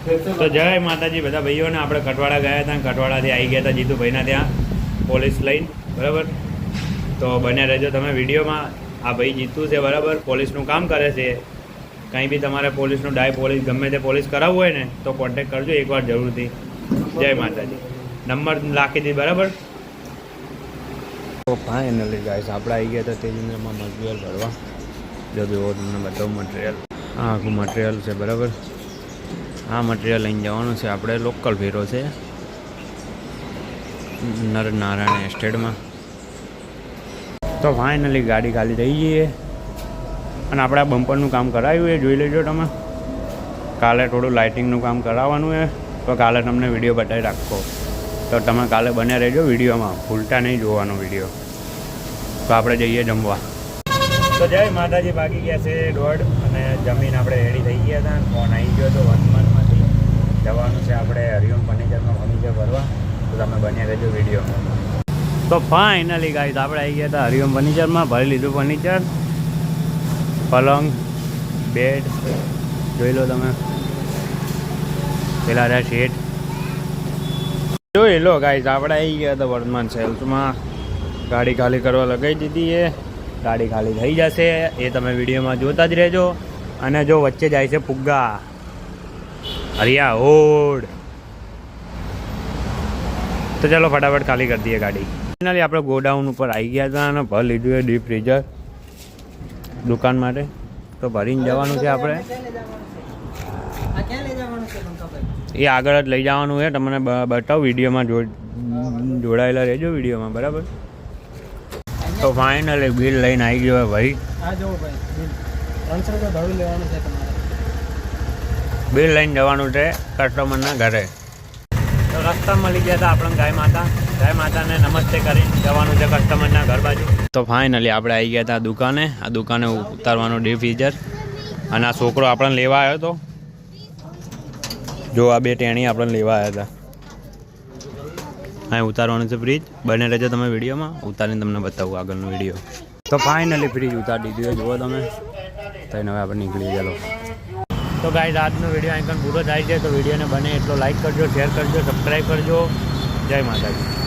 તો જય માતાજી બધા ભાઈઓને. આપણે કટવાડા ગયા હતા, કટવાડાથી આવી ગયા હતા જીતુભાઈના ત્યાં પોલીસ લઈને, બરાબર. તો બને રહેજો તમે વિડીયોમાં. આ ભાઈ જીતુ છે, બરાબર, પોલીસનું કામ કરે છે. કંઈ બી તમારે પોલીસનું ડાય પોલીસ ગમે તે પોલીસ કરાવવું હોય ને તો કોન્ટેક કરજો એકવાર જરૂરથી. જય માતાજી. નંબર રાખી દી, બરાબર. તો ફાઇનલી ગાઈસ આપણે આવી ગયા હતા તેજેન્દ્રમાં મટીરિયલ ભરવા. જો જુઓ તમને બતાવું મટીરિયલ. આ આખું મટીરિયલ છે, બરાબર. આ મટીરિયલ લઈને જવાનું છે આપણે. લોકલ ફેરો છે નરનારાયણ એસ્ટેટમાં. તો ફાઇનલી ગાડી ખાલી થઈ જઈએ અને આપણે આ બમ્પરનું કામ કરાવ્યું એ જોઈ લેજો તમે. કાલે થોડું લાઇટિંગનું કામ કરાવવાનું છે, તો કાલે તમને વિડીયો બતાવી રાખો. તો તમે કાલે બને રહેજો વિડીયોમાં, ભૂલતા નહીં જોવાનો વિડીયો. તો આપણે જઈએ જમવા. તો જય માતાજી. ભાગી ગયા છે 1:30 અને જમીન આપણે રેડી થઈ ગયા હતા. ફોન આવી ગયો તો વનમાંથી જવાનું છે આપણે હરિઓમ ફર્નિચરમાં ફર્નિચર ભરવા. તો તમે બને રહેજો વિડીયોમાં. તો ફાઇનલી ગાઈસ આપણે આવી ગયા હતા હરિઓમ ફર્નિચરમાં, ભરી લીધું ફર્નિચર. પલંગ, બેડ જોઈ લો તમે, પેલા રહ્યા શેડ જોઈ લો ગાઈસ. આપણે આવી ગયા હતા વર્ધમાન સેલ્સમાં. ગાડી ખાલી કરવા લગાવી દીધી છે. ગાડી ખાલી થઈ જશે એ તમે વિડીયોમાં જોતા જ રહેજો. અને જો વચ્ચે જાય છે ફુગ્ગા હરિયા ઓડ. તો ચાલો ફટાફટ ખાલી કરી દઈએ ગાડી. ફાઇનલી આપણે ગોડાઉન ઉપર આવી ગયા હતા અને ભરી લીધું એ ડીપ ફ્રીઝર દુકાન માટે. તો ભરીને જવાનું છે આપણે. એ આગળ જ લઈ જવાનું છે. તમને બતાવું વિડીયોમાં જોડાયેલા રહેજો વિડીયોમાં, બરાબર. તો ફાઇનલી બિલ લઈને આવી ગયો ભાઈ. બિલ લઈને જવાનું છે કસ્ટમરના ઘરે. તો રસ્તામાં મળી ગયા હતા આપણને ગાય માતાને નમસ્તે કરીને જવાનું છે કસ્ટમરના ઘર બાજુ. તો ફાઇનલી આપણે આવી ગયા હતા દુકાને. આ દુકાને ઉતારવાનું ડીપ ફ્રીઝર. અને આ છોકરો આપણને લેવા આવ્યો હતો. જો આ બે ટેણી આપણને લેવા આવ્યા હતા. અહીં ઉતારવાનું છે ફ્રીજ. બને રહેજો તમે વિડીયોમાં, ઉતારીને તમને બતાવું આગળનો વિડીયો. તો ફાઇનલી ફ્રીજ ઉતારી દીધું જુઓ તમે. તો હવે આપણે નીકળી ચાલો. તો ગાઈઝ આજનો વિડીયો અહીં પૂરો થાય છે. તો વિડીયોને બને એટલો લાઈક કરજો, શેર કરજો, સબસ્ક્રાઈબ કરજો. જય માતાજી.